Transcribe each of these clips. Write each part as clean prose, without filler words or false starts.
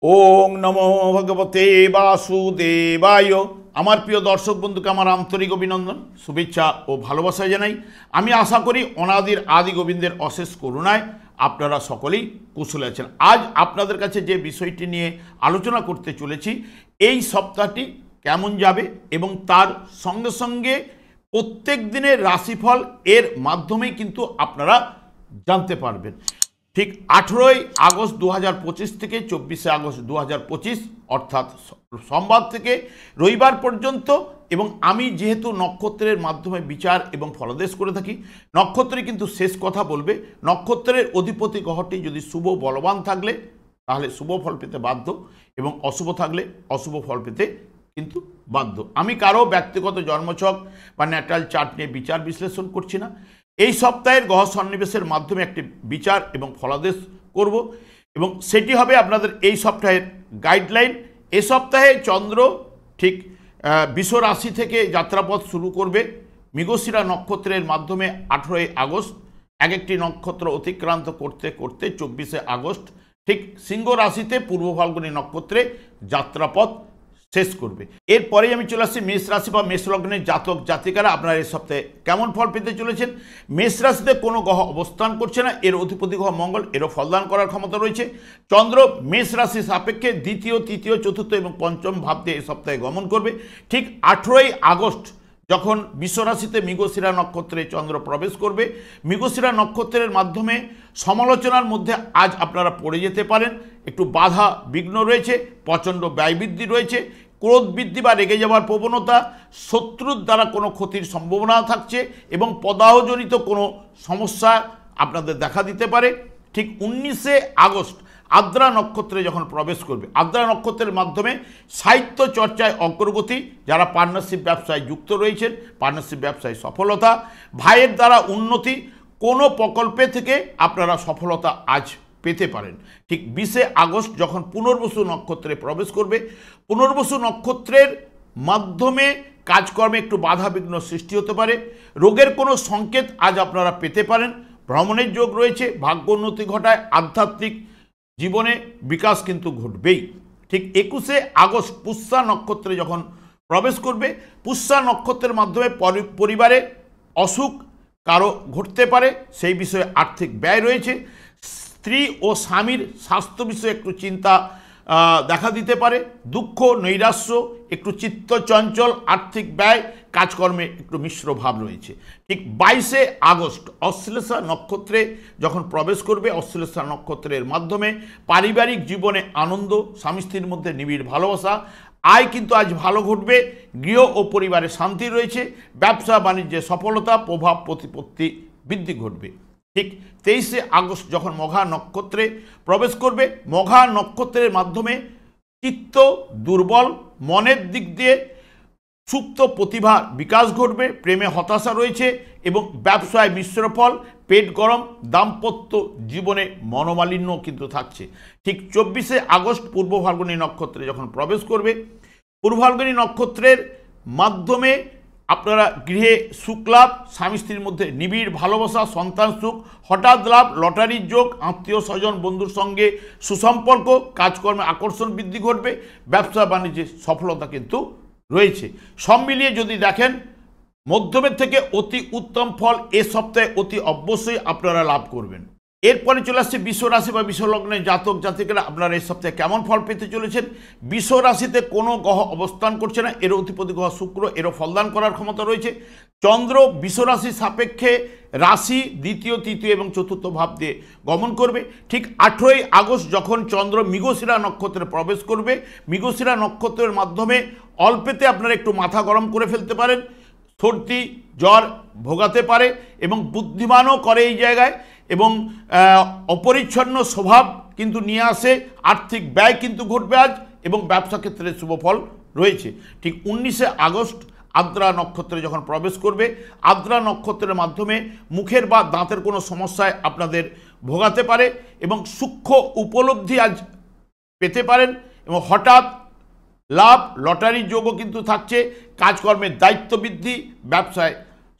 ওং নমো ভগবতে বাসুদেবায়। আমার প্রিয় দর্শক বন্ধুকে আমার আন্তরিক অভিনন্দন, শুভেচ্ছা ও ভালোবাসা জানাই। আমি আশা করি অনাদির আদি গোবিন্দের অশেষ করুণায় আপনারা সকলেই কুশলে আছেন। আজ আপনাদের কাছে যে বিষয়টি নিয়ে আলোচনা করতে চলেছি, এই সপ্তাহটি কেমন যাবে এবং তার সঙ্গে সঙ্গে প্রত্যেক দিনের রাশিফল এর মাধ্যমেই কিন্তু আপনারা জানতে পারবেন। ঠিক 18ই আগস্ট 2025 থেকে 24শে আগস্ট 2025 অর্থাৎ সোমবার থেকে রবিবার পর্যন্ত। এবং আমি যেহেতু নক্ষত্রের মাধ্যমে বিচার এবং ফলাদেশ করে থাকি, নক্ষত্রে কিন্তু শেষ কথা বলবে। নক্ষত্রের অধিপতি গ্রহটি যদি শুভ বলবান থাকলে তাহলে শুভ ফল পেতে বাধ্য, এবং অশুভ থাকলে অশুভ ফল পেতে কিন্তু বাধ্য। আমি কারো ব্যক্তিগত জন্মছক বা ন্যাটাল চার্ট নিয়ে বিচার বিশ্লেষণ করছি না। এই সপ্তাহের গ্রহ সন্নিবেশের মাধ্যমে একটি বিচার এবং ফলাদেশ করব, এবং সেটি হবে আপনাদের এই সপ্তাহের গাইডলাইন। এই সপ্তাহে চন্দ্র ঠিক বৃষ রাশি থেকে যাত্রাপথ শুরু করবে মৃগশিরা নক্ষত্রের মাধ্যমে 18ই আগস্ট। এক একটি নক্ষত্র অতিক্রান্ত করতে করতে 24শে আগস্ট ঠিক সিংহ রাশিতে পূর্ব ফাল্গুনী নক্ষত্রে যাত্রাপথ শেষ করবে। এরপরেই আমি চলে আসছি মেষ রাশি বা মেষ লগ্নের জাতক জাতিকারা আপনারা এই সপ্তাহে কেমন ফল পেতে চলেছেন। মেষ রাশিতে কোনো গ্রহ অবস্থান করছে না, এর অধিপতি গ্রহ মঙ্গল, এরও ফলদান করার ক্ষমতা রয়েছে। চন্দ্র মেষ রাশি সাপেক্ষে দ্বিতীয়, তৃতীয়, চতুর্থ এবং পঞ্চম ভাব দিয়ে এই সপ্তাহে গমন করবে। ঠিক 18ই আগস্ট যখন বৃষ রাশিতে মৃগশিরা নক্ষত্রে চন্দ্র প্রবেশ করবে, মৃগশিরা নক্ষত্রের মাধ্যমে সমালোচনার মধ্যে আজ আপনারা পড়ে যেতে পারেন। একটু বাধা বিঘ্ন রয়েছে, প্রচণ্ড ব্যয় বৃদ্ধি রয়েছে, ক্রোধ বৃদ্ধি বা রেগে যাওয়ার প্রবণতা, শত্রুর দ্বারা কোনো ক্ষতির সম্ভাবনা থাকছে এবং পদাহজনিত কোনো সমস্যা আপনাদের দেখা দিতে পারে। ঠিক 19শে আগস্ট আদ্রা নক্ষত্রে যখন প্রবেশ করবে, আদ্রা নক্ষত্রের মাধ্যমে সাহিত্য চর্চায় অগ্রগতি, যারা পার্টনারশিপ ব্যবসায় যুক্ত রয়েছেন পার্টনারশিপ ব্যবসায় সফলতা, ভাইয়ের দ্বারা উন্নতি, কোনো প্রকল্পে থেকে আপনারা সফলতা আজ পেতে পারেন। ঠিক 20শে আগস্ট যখন পুনর্বসু নক্ষত্রে প্রবেশ করবে, পুনর্বসু নক্ষত্রের মাধ্যমে কাজকর্মে একটু বাধা বিঘ্ন সৃষ্টি হতে পারে, রোগের কোনো সংকেত আজ আপনারা পেতে পারেন, ভ্রমণের যোগ রয়েছে, ভাগ্য উন্নতি ঘটায়, আধ্যাত্মিক জীবনে বিকাশ কিন্তু ঘটবেই। ঠিক 21শে আগস্ট পুষ্যা নক্ষত্রে যখন প্রবেশ করবে, পুষ্যা নক্ষত্রের মাধ্যমে পরিবারে অসুখ কারো ঘটতে পারে, সেই বিষয়ে আর্থিক ব্যয় রয়েছে। স্ত্রী ও স্বামীর স্বাস্থ্য বিষয়ে একটু চিন্তা দেখা দিতে পারে, দুঃখ নৈরাশ্য, একটু চিত্ত চঞ্চল, আর্থিক ব্যয়, কাজকর্মে একটু মিশ্র ভাব রয়েছে। ঠিক 22শে আগস্ট অশ্লেষা নক্ষত্রে যখন প্রবেশ করবে, অশ্লেষা নক্ষত্রের মাধ্যমে পারিবারিক জীবনে আনন্দ, স্বামী স্ত্রীর মধ্যে নিবিড় ভালোবাসা, আয় কিন্তু আজ ভালো ঘটবে, গৃহ ও পরিবারে শান্তি রয়েছে, ব্যবসা বাণিজ্যে সফলতা, প্রভাব প্রতিপত্তি বৃদ্ধি ঘটবে। ঠিক 23শে আগস্ট যখন মঘা নক্ষত্রে প্রবেশ করবে, মঘা নক্ষত্রের মাধ্যমে চিত্ত দুর্বল, মনের দিক দিয়ে সুপ্ত প্রতিভা বিকাশ ঘটবে, প্রেমে হতাশা রয়েছে এবং ব্যবসায় মিশ্র ফল, পেট গরম, দাম্পত্য জীবনে মনোমালিন্য কিন্তু থাকছে। ঠিক 24শে আগস্ট পূর্ব ফাল্গুনী নক্ষত্রে যখন প্রবেশ করবে, পূর্ব ফাল্গুনী নক্ষত্রের মাধ্যমে আপনারা গৃহে সুখ লাভ, স্বামী স্ত্রীর মধ্যে নিবিড় ভালোবাসা, সন্তান সুখ, হঠাৎ লাভ, লটারির যোগ, আত্মীয় স্বজন বন্ধুর সঙ্গে সুসম্পর্ক, কাজকর্মে আকর্ষণ বৃদ্ধি ঘটবে, ব্যবসা বাণিজ্যে সফলতা কিন্তু রয়েছে। সব মিলিয়ে যদি দেখেন মধ্যমের থেকে অতি উত্তম ফল এ সপ্তাহে অতি অবশ্যই আপনারা লাভ করবেন। এরপরে চলে আসছে বৃষ রাশি বা বৃষ লগ্নের জাতক জাতিকারা আপনারা এই সপ্তাহে কেমন ফল পেতে চলেছেন। বৃষ রাশিতে কোনো গ্রহ অবস্থান করছে না, এর অধিপতি গ্রহ শুক্র, এরও ফলদান করার ক্ষমতা রয়েছে। চন্দ্র বৃষ রাশি সাপেক্ষে রাশি দ্বিতীয়, তৃতীয় এবং চতুর্থ ভাব দিয়ে গমন করবে। ঠিক 18ই আগস্ট যখন চন্দ্র মৃগশিরা নক্ষত্রে প্রবেশ করবে, মৃগশিরা নক্ষত্রের মাধ্যমে অল্পেতে আপনারা একটু মাথা গরম করে ফেলতে পারেন, সর্দি জ্বর ভোগাতে পারে এবং বুদ্ধিমানও করে এই জায়গায়, এবং অপরিচ্ছন্ন স্বভাব কিন্তু নিয়ে আসে, আর্থিক ব্যয় কিন্তু ঘটবে আজ এবং ব্যবসা ক্ষেত্রে শুভ ফল রয়েছে। ঠিক 19শে আগস্ট আদ্রা নক্ষত্রে যখন প্রবেশ করবে, আদ্রা নক্ষত্রের মাধ্যমে মুখের বা দাঁতের কোনো সমস্যায় আপনাদের ভোগাতে পারে এবং সূক্ষ্ম উপলব্ধি আজ পেতে পারেন এবং হঠাৎ লাভ, লটারির যোগও কিন্তু থাকছে, কাজকর্মের দায়িত্ব বৃদ্ধি, ব্যবসায়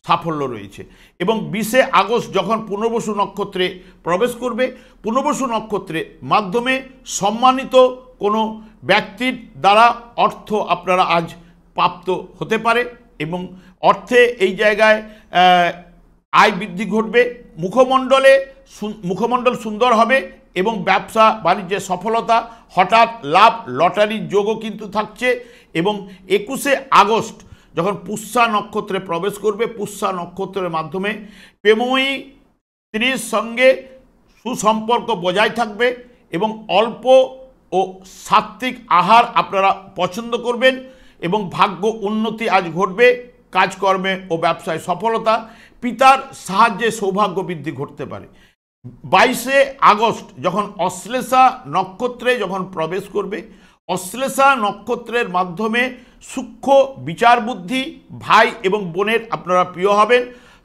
সাফল্য রয়েছে। এবং 20শে আগস্ট যখন পুনর্বসু নক্ষত্রে প্রবেশ করবে, পুনর্বসু নক্ষত্রের মাধ্যমে সম্মানিত কোনো ব্যক্তির দ্বারা অর্থ আপনারা আজ প্রাপ্ত হতে পারে এবং অর্থে এই জায়গায় আয় বৃদ্ধি ঘটবে। মুখমণ্ডল সুন্দর হবে এবং ব্যবসা বাণিজ্যে সফলতা, হঠাৎ লাভ, লটারির যোগও কিন্তু থাকছে। এবং 21শে আগস্ট যখন পুষ্যা নক্ষত্রে প্রবেশ করবে, পুষ্যা নক্ষত্রের মাধ্যমে প্রেমময়ী স্ত্রীর সঙ্গে সুসম্পর্ক বজায় থাকবে এবং অল্প ও সাত্ত্বিক আহার আপনারা পছন্দ করবেন এবং ভাগ্য উন্নতি আজ ঘটবে। কাজকর্মে ও ব্যবসায় সফলতা, পিতার সাহায্যে সৌভাগ্য বৃদ্ধি ঘটতে পারে। 22শে আগস্ট যখন অশ্লেষা নক্ষত্রে যখন প্রবেশ করবে, অশ্লেষা নক্ষত্রের মাধ্যমে সূক্ষ্ম বিচার বুদ্ধি, ভাই এবং বোনের আপনারা প্রিয় হবেন,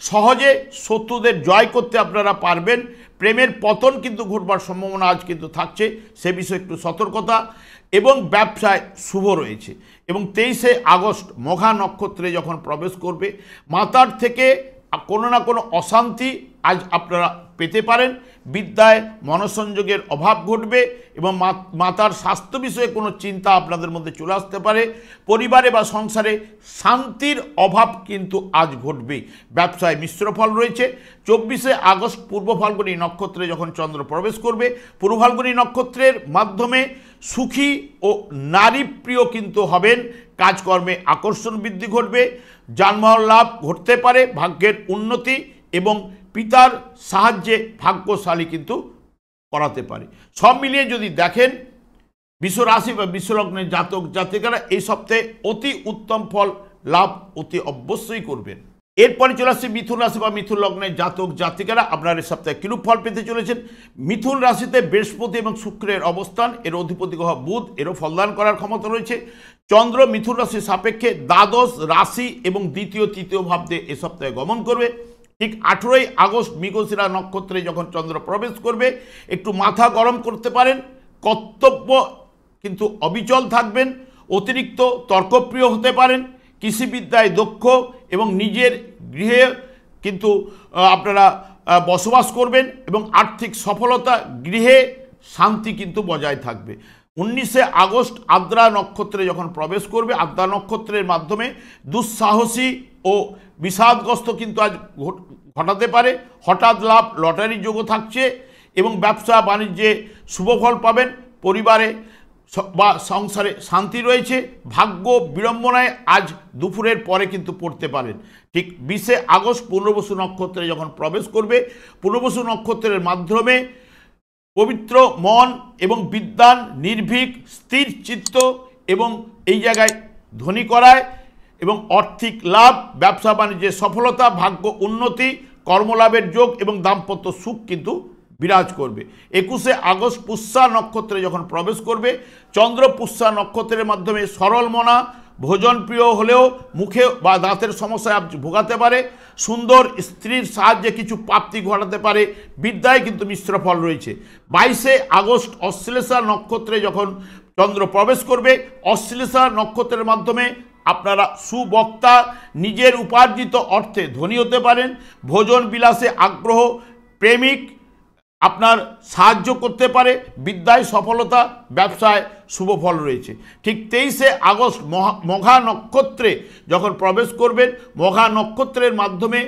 সহজে শত্রুদের জয় করতে আপনারা পারবেন। প্রেমের পতন কিন্তু ঘটবার সম্ভাবনা আজ কিন্তু থাকছে, সে বিষয়ে একটু সতর্কতা। এবং ব্যবসায় শুভ রয়েছে। এবং 23শে আগস্ট মঘা নক্ষত্রে যখন প্রবেশ করবে, মাতার থেকে কোনো না কোনো অশান্তি আজ আপনারা পেতে পারেন। বিদ্যায় মনসংযোগের অভাব ঘটবে এবং মাতার স্বাস্থ্য বিষয়ে কোনো চিন্তা আপনাদের মধ্যে চলে আসতে পারে। পরিবারে বা সংসারে শান্তির অভাব কিন্তু আজ ঘটবে। ব্যবসায় মিশ্র ফল রয়েছে। 24শে আগস্ট পূর্ব ফাল্গুনী নক্ষত্রে যখন চন্দ্র প্রবেশ করবে, পূর্ব ফাল্গুনী নক্ষত্রের মাধ্যমে সুখী ও নারীপ্রিয় কিন্তু হবেন। কাজকর্মে আকর্ষণ বৃদ্ধি ঘটবে, যানবাহন লাভ ঘটতে পারে, ভাগ্যের উন্নতি এবং পিতার সাহায্যে ভাগ্যশালী কিন্তু করাতে পারে। সব মিলিয়ে যদি দেখেন বিশ্ব রাশি বা বিশ্বলগ্নের জাতক জাতিকারা এই সপ্তাহে অতি উত্তম ফল লাভ অতি অবশ্যই করবেন। এরপরে চলে আসছে মিথুন রাশি বা মিথুন লগ্নের জাতক জাতিকারা আপনার এই সপ্তাহে কিরূপ ফল পেতে চলেছেন। মিথুন রাশিতে বৃহস্পতি এবং শুক্রের অবস্থান, এর অধিপতি গ্রহ বুধ, এরও ফলদান করার ক্ষমতা রয়েছে। চন্দ্র মিথুন রাশির সাপেক্ষে দ্বাদশ রাশি এবং দ্বিতীয় তৃতীয় ভাবতে এ সপ্তাহে গমন করবে। ঠিক 18ই আগস্ট মৃগশিরা নক্ষত্রে যখন চন্দ্র প্রবেশ করবে, একটু মাথা গরম করতে পারেন, কর্তব্য কিন্তু অবিচল থাকবেন, অতিরিক্ত তর্কপ্রিয় হতে পারেন, কৃষিবিদ্যায় দক্ষ এবং নিজের গৃহে কিন্তু আপনারা বসবাস করবেন এবং আর্থিক সফলতা, গৃহে শান্তি কিন্তু বজায় থাকবে। 19শে আগস্ট আদ্রা নক্ষত্রে যখন প্রবেশ করবে, আদ্রা নক্ষত্রের মাধ্যমে দুঃসাহসী ও বিষাদগ্রস্ত কিন্তু আজ ঘটাতে পারে, হঠাৎ লাভ, লটারির যোগও থাকছে এবং ব্যবসা বাণিজ্যে শুভফল পাবেন। পরিবারে বা সংসারে শান্তি রয়েছে। ভাগ্য বিড়ম্বনায় আজ দুপুরের পরে কিন্তু পড়তে পারেন। ঠিক 20শে আগস্ট পুনর্বসু নক্ষত্রে যখন প্রবেশ করবে, পুনর্বসু নক্ষত্রের মাধ্যমে পবিত্র মন এবং বিদ্বান, নির্ভীক, স্থির চিত্ত এবং এই জায়গায় ধনী করায় এবং আর্থিক লাভ, ব্যবসা বাণিজ্যে সফলতা, ভাগ্য উন্নতি, কর্মলাভের যোগ এবং দাম্পত্য সুখ কিন্তু বিরাজ করবে। 21শে আগস্ট পুষ্যা নক্ষত্রে যখন প্রবেশ করবে, চন্দ্র পুষ্যা নক্ষত্রের মাধ্যমে সরল মনা, ভোজনপ্রিয় হলেও মুখে বা দাঁতের সমস্যায় ভোগাতে পারে, সুন্দর স্ত্রীর সাহায্যে কিছু প্রাপ্তি ঘটাতে পারে। বিদ্যায় কিন্তু মিশ্র ফল রয়েছে। 22শে আগস্ট অশ্লেষা নক্ষত্রে যখন চন্দ্র প্রবেশ করবে, অশ্লেষা নক্ষত্রের মাধ্যমে আপনারা সুবক্তা, নিজের উপার্জিত অর্থে ধনী হতে পারেন, ভোজন বিলাসে আগ্রহ, প্রেমিক আপনার সাহায্য করতে পারে, বিদ্যায় সফলতা, ব্যবসায় শুভ ফল রয়েছে। ঠিক 23শে আগস্ট মঘা নক্ষত্রে যখন প্রবেশ করবেন, মঘা নক্ষত্রের মাধ্যমে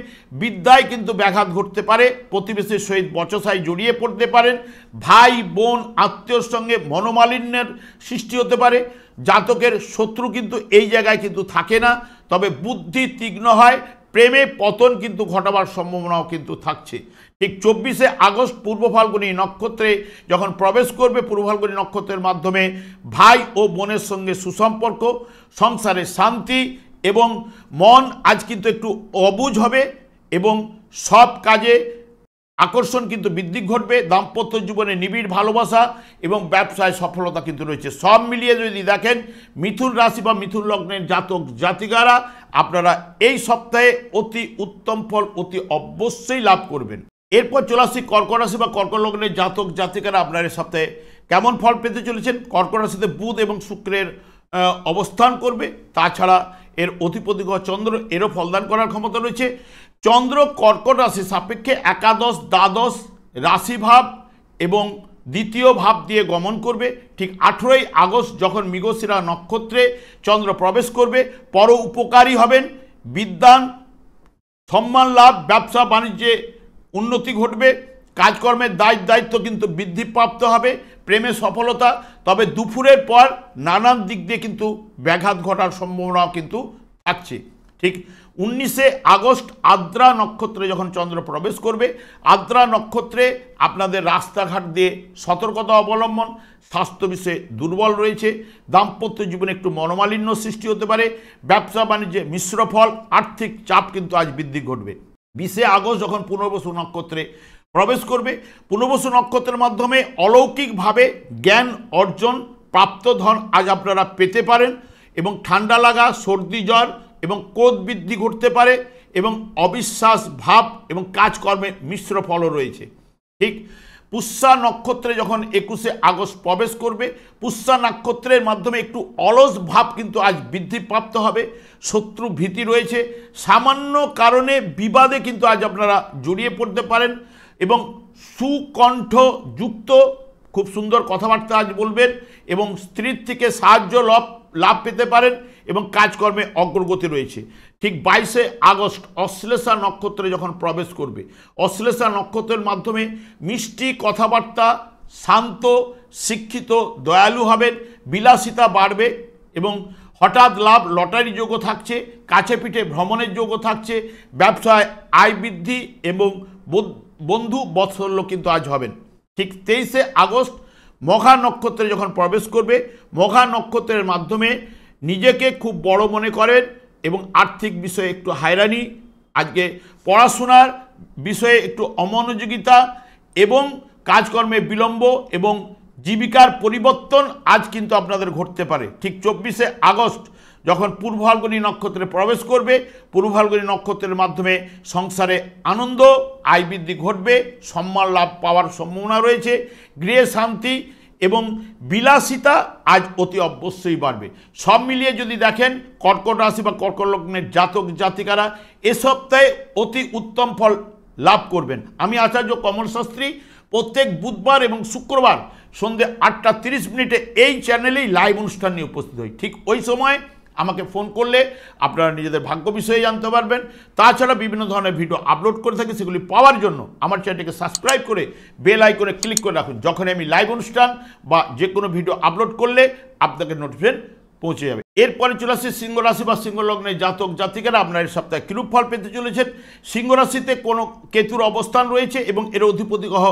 বিদ্যায় কিন্তু ব্যাঘাত ঘটতে পারে, প্রতিবেশীর সহিত বচসায় জড়িয়ে পড়তে পারেন, ভাই বোন আত্মীয়র সঙ্গে মনোমালিন্যের সৃষ্টি হতে পারে। জাতকের শত্রু কিন্তু এই জায়গায় কিন্তু থাকে না, তবে বুদ্ধি তীক্ষ্ণ হয়, প্রেমে পতন কিন্তু ঘটাবার সম্ভাবনাও কিন্তু থাকছে। ঠিক 24শে আগস্ট পূর্ব ফাল্গুনী নক্ষত্রে যখন প্রবেশ করবে, পূর্ব ফাল্গুনী নক্ষত্রের মাধ্যমে ভাই ও বোনের সঙ্গে সুসম্পর্ক, সংসারে শান্তি এবং মন আজ কিন্তু একটু অবুঝ হবে এবং সব কাজে আকর্ষণ কিন্তু বৃদ্ধি ঘটবে। দাম্পত্য জীবনে নিবিড় ভালোবাসা এবং ব্যবসায় সফলতা কিন্তু রয়েছে। সব মিলিয়ে যদি দেখেন মিথুন রাশি বা মিথুন লগ্নের জাতক জাতিকারা আপনারা এই সপ্তাহে অতি উত্তম ফল অতি অবশ্যই লাভ করবেন। এরপর চলে আসছি কর্কট রাশি বা কর্কট লগ্নের জাতক জাতিকারা আপনারা এই সপ্তাহে কেমন ফল পেতে চলেছেন। কর্কট রাশিতে বুধ এবং শুক্রের অবস্থান করবে, তাছাড়া এর অধিপতি গ্রহ চন্দ্র, এরও ফলদান করার ক্ষমতা রয়েছে। চন্দ্র কর্কট রাশি সাপেক্ষে একাদশ দ্বাদশ রাশিভাব এবং দ্বিতীয় ভাব দিয়ে গমন করবে। ঠিক 18ই আগস্ট যখন মৃগশিরা নক্ষত্রে চন্দ্র প্রবেশ করবে, পর উপকারী হবেন, বিদ্যান সম্মান লাভ, ব্যবসা বাণিজ্যে উন্নতি ঘটবে, কাজকর্মের দায়িত্ব কিন্তু বৃদ্ধিপ্রাপ্ত হবে, প্রেমে সফলতা। তবে দুপুরের পর নানান দিক দিয়ে কিন্তু ব্যাঘাত ঘটার সম্ভাবনাও কিন্তু থাকছে। ঠিক 19শে আগস্ট আদ্রা নক্ষত্রে যখন চন্দ্র প্রবেশ করবে, আদ্রা নক্ষত্রে আপনাদের রাস্তাঘাট দিয়ে সতর্কতা অবলম্বন, স্বাস্থ্য বিষয়ে দুর্বল রয়েছে, দাম্পত্য জীবনে একটু মনোমালিন্য সৃষ্টি হতে পারে, ব্যবসা বাণিজ্যে মিশ্র ফল, আর্থিক চাপ কিন্তু আজ বৃদ্ধি ঘটবে। 20শে আগস্ট যখন পুনর্বসু নক্ষত্রে প্রবেশ করবে, পুনর্বসু নক্ষত্রের মাধ্যমে অলৌকিকভাবে জ্ঞান অর্জন, প্রাপ্ত ধন আজ আপনারা পেতে পারেন এবং ঠান্ডা লাগা, সর্দি জ্বর এবং ক্রোধ বৃদ্ধি ঘটতে পারে এবং অবিশ্বাস ভাব এবং কাজকর্মে মিশ্র ফলও রয়েছে। ঠিক পুষ্যা নক্ষত্রে যখন 21শে আগস্ট প্রবেশ করবে, পুষ্যা নক্ষত্রের মাধ্যমে একটু অলস ভাব কিন্তু আজ বৃদ্ধিপ্রাপ্ত হবে, শত্রু ভীতি রয়েছে, সামান্য কারণে বিবাদে কিন্তু আজ আপনারা জড়িয়ে পড়তে পারেন এবং সুকণ্ঠযুক্ত খুব সুন্দর কথাবার্তা আজ বলবেন এবং স্ত্রীর থেকে সাহায্য লাভ পেতে পারেন এবং কাজকর্মে অগ্রগতি রয়েছে। ঠিক 22শে আগস্ট অশ্লেষা নক্ষত্রে যখন প্রবেশ করবে, অশ্লেষা নক্ষত্রের মাধ্যমে মিষ্টি কথাবার্তা, শান্ত, শিক্ষিত, দয়ালু হবেন, বিলাসিতা বাড়বে এবং হঠাৎ লাভ, লটারি যোগও থাকছে, কাছে পিঠে ভ্রমণের যোগও থাকছে, ব্যবসায় আয় বৃদ্ধি এবং বন্ধু বৎসল্য কিন্তু আজ হবেন। ঠিক 23শে আগস্ট মঘা নক্ষত্রে যখন প্রবেশ করবে, মঘা নক্ষত্রের মাধ্যমে নিজেকে খুব বড় মনে করেন এবং আর্থিক বিষয়ে একটু হয়রানি, আজকে পড়াশোনার বিষয়ে একটু অমনোযোগিতা এবং কাজকর্মে বিলম্ব এবং জীবিকার পরিবর্তন আজ কিন্তু আপনাদের ঘটতে পারে। ঠিক 24শে আগস্ট যখন পূর্ব ফাল্গুনী নক্ষত্রে প্রবেশ করবে, পূর্ব ফাল্গুনী নক্ষত্রের মাধ্যমে সংসারে আনন্দ, আয় বৃদ্ধি ঘটবে, সম্মান লাভ পাওয়ার সম্ভাবনা রয়েছে, গৃহে শান্তি এবং বিলাসিতা আজ অতি অবশ্যই বাড়বে। সব মিলিয়ে যদি দেখেন কর্কট রাশি বা কর্কট লগ্নের জাতক জাতিকারা এ সপ্তাহে অতি উত্তম ফল লাভ করবেন। আমি আচার্য কমল শাস্ত্রী প্রত্যেক বুধবার এবং শুক্রবার সন্ধ্যে 8:30 এই চ্যানেলেই লাইভ অনুষ্ঠান নিয়ে উপস্থিত হই। ঠিক ওই সময় আমাকে ফোন করলে আপনারা নিজেদের ভাগ্য বিষয়ে জানতে পারবেন। তাছাড়া বিভিন্ন ধরনের ভিডিও আপলোড করে থাকি, সেগুলি পাওয়ার জন্য আমার চ্যানেলটিকে সাবস্ক্রাইব করে বেল আইকনে ক্লিক করে রাখুন। যখন আমি লাইভ অনুষ্ঠান বা যে কোনো ভিডিও আপলোড করলে আপনাকে নোটিফিকেশন পৌঁছে যাবে। এরপরে চলে আসছে সিংহ রাশি বা সিংহ লগ্নের জাতক জাতিকারা আপনারা এই সপ্তাহে কিরূপ ফল পেতে চলেছেন। সিংহ রাশিতে কোনো কেতুর অবস্থান রয়েছে এবং এর অধিপতি গ্রহ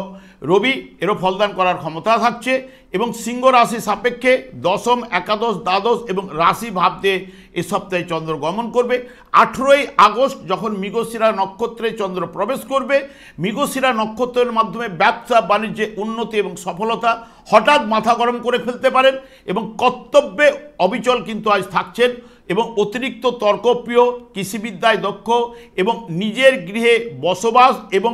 রবি, এরও ফলদান করার ক্ষমতা থাকছে এবং সিংহ রাশি সাপেক্ষে দশম, একাদশ, দ্বাদশ এবং রাশি ভাব দিয়ে এ সপ্তাহে চন্দ্র গমন করবে। 18ই আগস্ট যখন মৃগশিরা নক্ষত্রে চন্দ্র প্রবেশ করবে, মৃগশিরা নক্ষত্রের মাধ্যমে ব্যবসা বাণিজ্যে উন্নতি এবং সফলতা, হঠাৎ মাথা গরম করে ফেলতে পারেন এবং কর্তব্যে অবিচল কিন্তু আজ থাকছেন এবং অতিরিক্ত তর্কপ্রিয়, কৃষিবিদ্যায় দক্ষ এবং নিজের গৃহে বসবাস এবং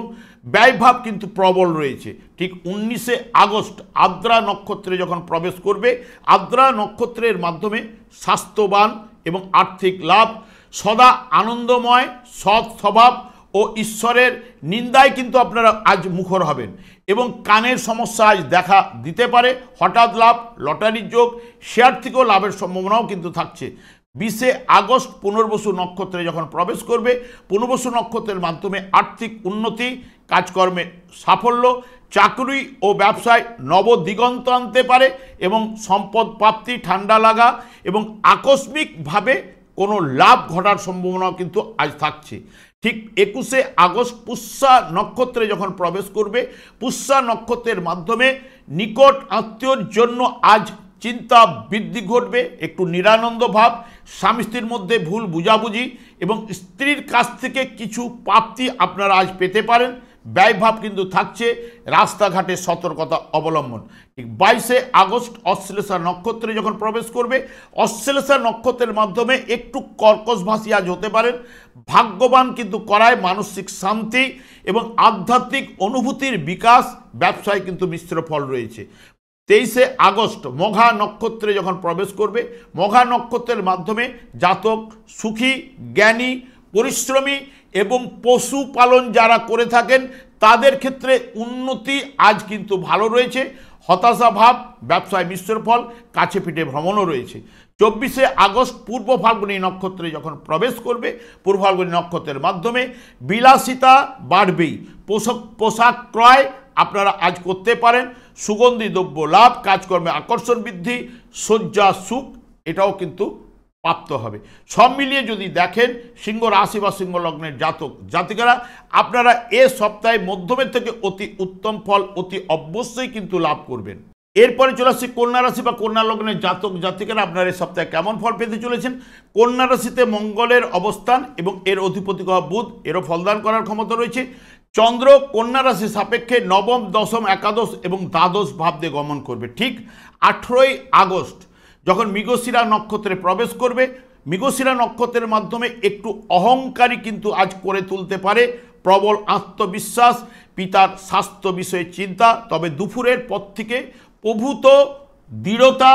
ব্যয়ভাব কিন্তু প্রবল রয়েছে। ঠিক 19শে আগস্ট আদ্রা নক্ষত্রে যখন প্রবেশ করবে, আদ্রা নক্ষত্রের মাধ্যমে স্বাস্থ্যবান এবং আর্থিক লাভ, সদা আনন্দময়, সৎ স্বভাব ও ঈশ্বরের নিন্দায় কিন্তু আপনারা আজ মুখর হবেন এবং কানের সমস্যা আজ দেখা দিতে পারে, হঠাৎ লাভ, লটারির যোগ, শেয়ার থেকেও লাভের সম্ভাবনাও কিন্তু থাকছে। 20শে আগস্ট পুনর্বসু নক্ষত্রে যখন প্রবেশ করবে, পুনর্বসু নক্ষত্রের মাধ্যমে আর্থিক উন্নতি, কাজকর্মে সাফল্য, চাকরি ও ব্যবসায় নবদিগন্ত আনতে পারে এবং সম্পদ প্রাপ্তি, ঠান্ডা লাগা এবং আকস্মিকভাবে কোনো লাভ ঘটার সম্ভাবনাও কিন্তু আজ থাকছে। ঠিক 21শে আগস্ট পুষ্যা নক্ষত্রে যখন প্রবেশ করবে, পুষ্যা নক্ষত্রের মাধ্যমে নিকট আত্মীয়র জন্য আজ চিন্তা বৃদ্ধি ঘটবে, একটু নিরানন্দ ভাব, স্বামী স্ত্রীর মধ্যে ভুল বুঝাবুঝি এবং স্ত্রীর কাছ থেকে কিছু প্রাপ্তি আপনারা আজ পেতে পারেন। ব্যয়ভাব কিন্তু থাকছে, রাস্তাঘাটে সতর্কতা অবলম্বন। ঠিক 22শে আগস্ট অশ্লেষা নক্ষত্রে যখন প্রবেশ করবে, অশ্লেষা নক্ষত্রের মাধ্যমে একটু কর্কশভাষী আজ হতে পারেন, ভাগ্যবান কিন্তু করায় মানসিক শান্তি এবং আধ্যাত্মিক অনুভূতির বিকাশ, ব্যবসায় কিন্তু মিশ্র ফল রয়েছে। 23শে আগস্ট মঘা নক্ষত্রে যখন প্রবেশ করবে, মঘা নক্ষত্রের মাধ্যমে জাতক সুখী, জ্ঞানী, পরিশ্রমী এবং পশুপালন যারা করে থাকেন তাদের ক্ষেত্রে উন্নতি আজ কিন্তু ভালো রয়েছে। হতাশা ভাব, ব্যবসায় মিশ্র ফল, কাছে পিঠে ভ্রমণও রয়েছে। 24শে আগস্ট পূর্ব ফাল্গুনী নক্ষত্রে যখন প্রবেশ করবে, পূর্ব ফাল্গুনী নক্ষত্রের মাধ্যমে বিলাসিতা বাড়বেই। পোশাক ক্রয় আপনারা আজ করতে পারেন। সুগন্ধি দ্রব্য লাভ, কাজকর্মে আকর্ষণ বৃদ্ধি, শয্যা সুখ এটাও কিন্তু প্রাপ্ত হবে। সব মিলিয়ে যদি দেখেন সিংহ রাশি বা সিংহ লগ্নের জাতক জাতিকারা, আপনারা এ সপ্তাহে মধ্যমের থেকে অতি উত্তম ফল অতি অবশ্যই কিন্তু লাভ করবেন। এরপরে চলে আসছে কন্যা রাশি বা কন্যা লগ্নের জাতক জাতিকারা, আপনারা এই সপ্তাহে কেমন ফল পেতে চলেছেন। কন্যা রাশিতে মঙ্গলের অবস্থান এবং এর অধিপতি গ্রহ বুধ, এরও ফলদান করার ক্ষমতা রয়েছে। চন্দ্র কন্যা রাশি সাপেক্ষে নবম, দশম, একাদশ এবং দ্বাদশ ভাব দিয়ে গমন করবে। ঠিক 18ই আগস্ট যখন মৃগশিরা নক্ষত্রে প্রবেশ করবে, মৃগশিরা নক্ষত্রের মাধ্যমে একটু অহংকারী কিন্তু আজ করে তুলতে পারে। প্রবল আত্মবিশ্বাস, পিতার স্বাস্থ্য বিষয়ে চিন্তা, তবে দুপুরের পর থেকে প্রভূত দৃঢ়তা,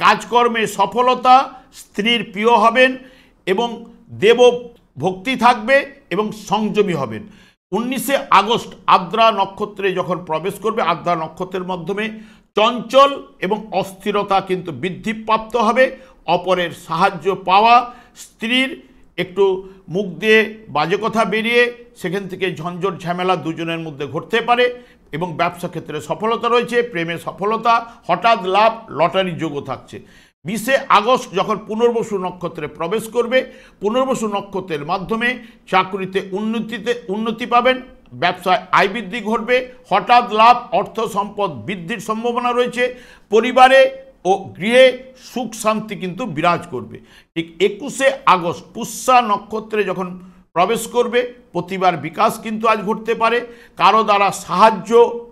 কাজকর্মে সফলতা, স্ত্রীর প্রিয় হবেন এবং দেব ভক্তি থাকবে এবং সংযমী হবেন। 19শে আগস্ট আদ্রা নক্ষত্রে যখন প্রবেশ করবে, আদ্রা নক্ষত্রের মাধ্যমে চঞ্চল এবং অস্থিরতা কিন্তু বৃদ্ধিপ্রাপ্ত হবে। অপরের সাহায্য পাওয়া, স্ত্রীর একটু মুখ দিয়ে বাজে কথা বেরিয়ে সেখান থেকে ঝঞ্ঝট ঝামেলা দুজনের মধ্যে ঘটতে পারে এবং ব্যবসা ক্ষেত্রে সফলতা রয়েছে। প্রেমে সফলতা, হঠাৎ লাভ, লটারি যোগও থাকছে। 20শে আগস্ট যখন পুনর্বসু নক্ষত্রে প্রবেশ করবে, পুনর্বসু নক্ষত্রের মাধ্যমে চাকরিতে উন্নতি পাবেন, ব্যবসায় আয় বৃদ্ধি ঘটবে, হঠাৎ লাভ, অর্থ সম্পদ বৃদ্ধির সম্ভাবনা রয়েছে। পরিবারে ও গৃহে সুখ শান্তি কিন্তু বিরাজ করবে। ঠিক 21শে আগস্ট পুষ্যা নক্ষত্রে যখন প্রবেশ করবে, প্রতিভার বিকাশ কিন্তু আজ ঘটতে পারে। কারো দ্বারা সাহায্য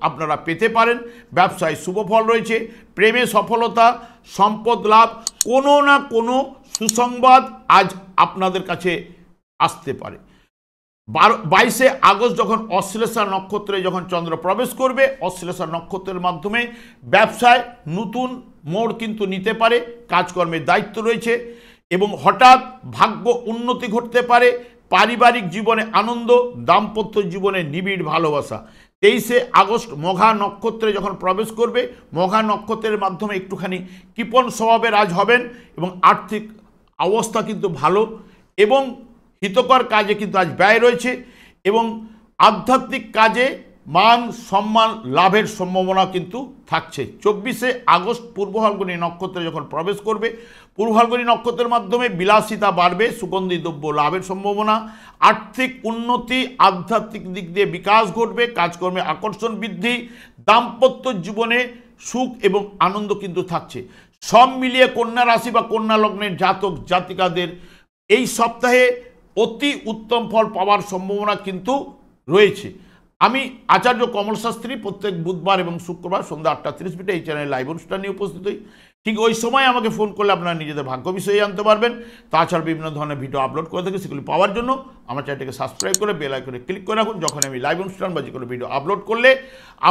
আপনারা পেতে পারেন। ব্যবসায় শুভ ফল রয়েছে। প্রেমে সফলতা, সম্পদ লাভ, কোনো না কোনো সুসংবাদ আজ আপনাদের কাছে আসতে পারে। 22শে আগস্ট যখন অশ্লেষা নক্ষত্রে যখন চন্দ্র প্রবেশ করবে, অশ্লেষা নক্ষত্রের মাধ্যমে ব্যবসায় নতুন মোড় কিন্তু নিতে পারে। কাজকর্মের দায়িত্ব রয়েছে এবং হঠাৎ ভাগ্য উন্নতি ঘটতে পারে। পারিবারিক জীবনে আনন্দ, দাম্পত্য জীবনে নিবিড় ভালোবাসা। 23শে আগস্ট মঘা নক্ষত্রে যখন প্রবেশ করবে, মঘা নক্ষত্রের মাধ্যমে একটুখানি কৃপণ স্বভাবের আজ হবেন এবং আর্থিক অবস্থা কিন্তু ভালো এবং হিতকর কাজে কিন্তু আজ ব্যয় রয়েছে এবং আধ্যাত্মিক কাজে মান সম্মান লাভের সম্ভাবনা কিন্তু থাকছে। 24শে আগস্ট পূর্ব ফাল্গুনী নক্ষত্রে যখন প্রবেশ করবে, পূর্ব ফাল্গুনী নক্ষত্রের মাধ্যমে বিলাসিতা বাড়বে, সুগন্ধি দ্রব্য লাভের সম্ভাবনা, আর্থিক উন্নতি, আধ্যাত্মিক দিক দিয়ে বিকাশ ঘটবে, কাজকর্মে আকর্ষণ বৃদ্ধি, দাম্পত্য জীবনে সুখ এবং আনন্দ কিন্তু থাকছে। সব মিলিয়ে কন্যা রাশি বা কন্যা লগ্নের জাতক জাতিকাদের এই সপ্তাহে অতি উত্তম ফল পাওয়ার সম্ভাবনা কিন্তু রয়েছে। আমি আচার্য কমল শাস্ত্রী প্রত্যেক বুধবার এবং শুক্রবার সন্ধ্যা 8:30 এই চ্যানেলে লাইভ অনুষ্ঠান নিয়ে উপস্থিত হই। ঠিক ওই সময় আমাকে ফোন করলে আপনারা নিজেদের ভাগ্য বিষয়ে জানতে পারবেন। তাছাড়া বিভিন্ন ধরনের ভিডিও আপলোড করে থাকি, সেগুলি পাওয়ার জন্য আমার চ্যানেলটিকে সাবস্ক্রাইব করে বেল আইকনে ক্লিক করে রাখুন। যখন আমি লাইভ অনুষ্ঠান বা যে কোনো ভিডিও আপলোড করলে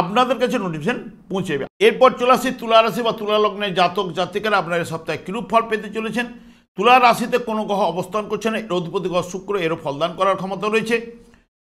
আপনাদের কাছে নোটিফিকেশন পৌঁছে যাবে। এরপর চলে আসি তুলা রাশি বা তুলা লগ্নের জাতক জাতিকারা, আপনারা এই সপ্তাহে কিরূপ ফল পেতে চলেছেন। তুলা রাশিতে কোনো গ্রহ অবস্থান করছে না, এর অধিপতি গ্রহ শুক্র, এরও ফলদান করার ক্ষমতা রয়েছে।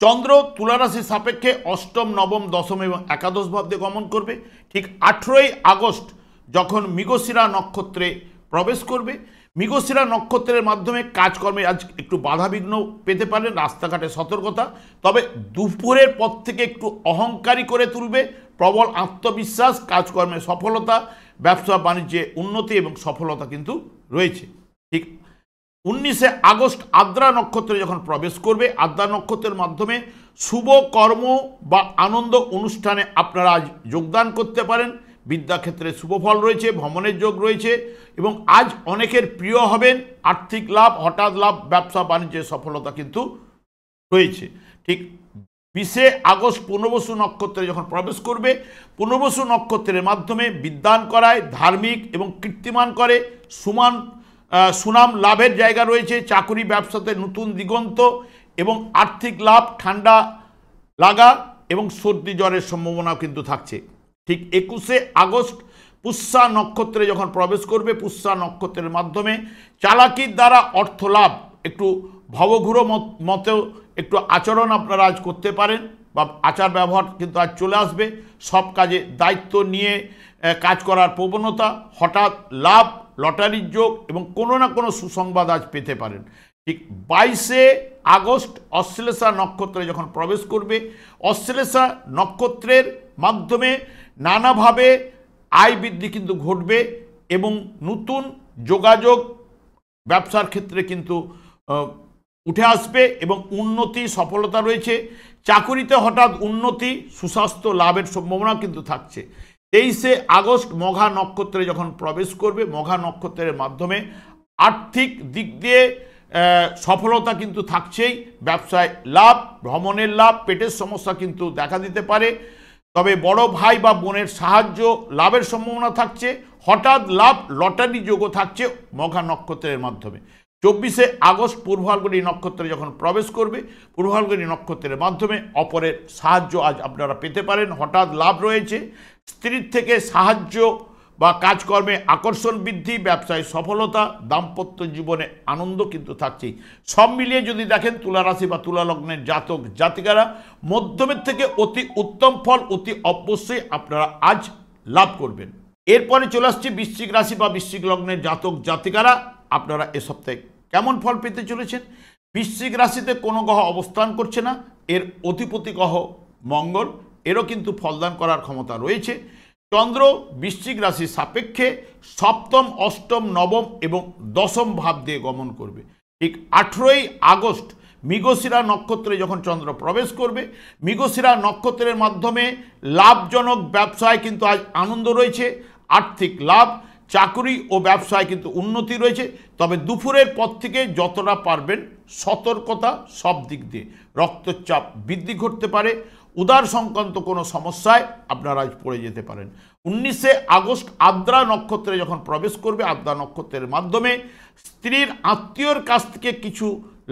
চন্দ্র তুলা রাশির সাপেক্ষে অষ্টম, নবম, দশম এবং একাদশ ভাব দিয়ে গমন করবে। ঠিক 18ই আগস্ট যখন মৃগশিরা নক্ষত্রে প্রবেশ করবে, মৃগশিরা নক্ষত্রের মাধ্যমে কাজকর্মে আজ একটু বাধাবিঘ্ন পেতে পারেন, রাস্তাঘাটে সতর্কতা, তবে দুপুরের পর থেকে একটু অহংকারী করে তুলবে। প্রবল আত্মবিশ্বাস, কাজকর্মে সফলতা, ব্যবসা বাণিজ্যে উন্নতি এবং সফলতা কিন্তু রয়েছে। ঠিক 19শে আগস্ট আদ্রা নক্ষত্রে যখন প্রবেশ করবে, আদ্রা নক্ষত্রের মাধ্যমে শুভ কর্ম বা আনন্দ অনুষ্ঠানে আপনারা আজ যোগদান করতে পারেন। বিদ্যাক্ষেত্রে শুভ ফল রয়েছে, ভ্রমণের যোগ রয়েছে এবং আজ অনেকের প্রিয় হবেন। আর্থিক লাভ, হঠাৎ লাভ, ব্যবসা বাণিজ্যের সফলতা কিন্তু রয়েছে। ঠিক 20শে আগস্ট পুনর্বসু নক্ষত্রে যখন প্রবেশ করবে, পুনর্বসু নক্ষত্রের মাধ্যমে বিদ্যান করায়, ধার্মিক এবং কীর্তিমান করে, সুনাম লাভের জায়গা রয়েছে। চাকরি ব্যবসাতে নতুন দিগন্ত এবং আর্থিক লাভ, ঠান্ডা লাগা এবং সর্দি জ্বরের সম্ভাবনাও কিন্তু থাকছে। ঠিক 21শে আগস্ট পুষ্যা নক্ষত্রে যখন প্রবেশ করবে, পুষ্যা নক্ষত্রের মাধ্যমে চালাকির দ্বারা অর্থ লাভ, একটু ভবঘুরো মতেও একটু আচরণ আপনারা আজ করতে পারেন বা আচার ব্যবহার কিন্তু আজ চলে আসবে। সব কাজে দায়িত্ব নিয়ে কাজ করার প্রবণতা, হঠাৎ লাভ, লটারির যোগ এবং কোনো না কোনো সুসংবাদ আজ পেতে পারেন। ঠিক 22শে আগস্ট অশ্লেষা নক্ষত্রে যখন প্রবেশ করবে, অশ্লেষা নক্ষত্রের মাধ্যমে নানাভাবে আয় বৃদ্ধি কিন্তু ঘটবে এবং নতুন যোগাযোগ ব্যবসার ক্ষেত্রে কিন্তু উঠে আসবে এবং উন্নতি, সফলতা রয়েছে। চাকুরিতে হঠাৎ উন্নতি, সুস্বাস্থ্য লাভের সম্ভাবনা কিন্তু থাকছে। 23শে আগস্ট মঘা নক্ষত্রে যখন প্রবেশ করবে, মঘা নক্ষত্রের মাধ্যমে আর্থিক দিক দিয়ে সফলতা কিন্তু থাকছেই। ব্যবসায় লাভ, ভ্রমণের লাভ, পেটের সমস্যা কিন্তু দেখা দিতে পারে। তবে বড় ভাই বা বোনের সাহায্য লাভের সম্ভাবনা থাকছে। হঠাৎ লাভ, লটারি যোগও থাকছে মঘা নক্ষত্রের মাধ্যমে। 24শে আগস্ট পূর্ব ফাল্গুনী নক্ষত্রে যখন প্রবেশ করবে, পূর্ব ফাল্গুনী নক্ষত্রের মাধ্যমে অপরের সাহায্য আজ আপনারা পেতে পারেন। হঠাৎ লাভ রয়েছে। স্ত্রীর থেকে সাহায্য বা কাজকর্মে আকর্ষণ বৃদ্ধি, ব্যবসায় সফলতা, দাম্পত্য জীবনে আনন্দ কিন্তু থাকছেই। সব মিলিয়ে যদি দেখেন তুলা রাশি বা তুলা লগ্নের জাতক জাতিকারা মধ্যমের থেকে অতি উত্তম ফল অতি অবশ্যই আপনারা আজ লাভ করবেন। এরপরে চলে আসছে বৃশ্চিক রাশি বা বৃশ্চিক লগ্নের জাতক জাতিকারা, আপনারা এ সপ্তাহে কেমন ফল পেতে চলেছেন। বৃশ্চিক রাশিতে কোনো গ্রহ অবস্থান করছে না, এর অধিপতি গ্রহ মঙ্গল, এরও কিন্তু ফলদান করার ক্ষমতা রয়েছে। চন্দ্র বৃশ্চিক রাশির সাপেক্ষে সপ্তম, অষ্টম, নবম এবং দশম ভাব দিয়ে গমন করবে। ঠিক 18ই আগস্ট মৃগশিরা নক্ষত্রে যখন চন্দ্র প্রবেশ করবে, মৃগশিরা নক্ষত্রের মাধ্যমে লাভজনক ব্যবসায় কিন্তু আজ আনন্দ রয়েছে, আর্থিক লাভ, চাকরি ও ব্যবসায় কিন্তু উন্নতি রয়েছে। তবে দুপুরের পর থেকে যতটা পারবেন সতর্কতা সব দিক দিয়ে, রক্তচাপ বৃদ্ধি ঘটতে পারে, উদার সংক্রান্ত কোনো সমস্যায় আপনারা আজ পড়ে যেতে পারেন। 19শে আগস্ট আদ্রা নক্ষত্রে যখন প্রবেশ করবে, আদ্রা নক্ষত্রের মাধ্যমে স্ত্রীর আত্মীয়র কাছ থেকে কিছু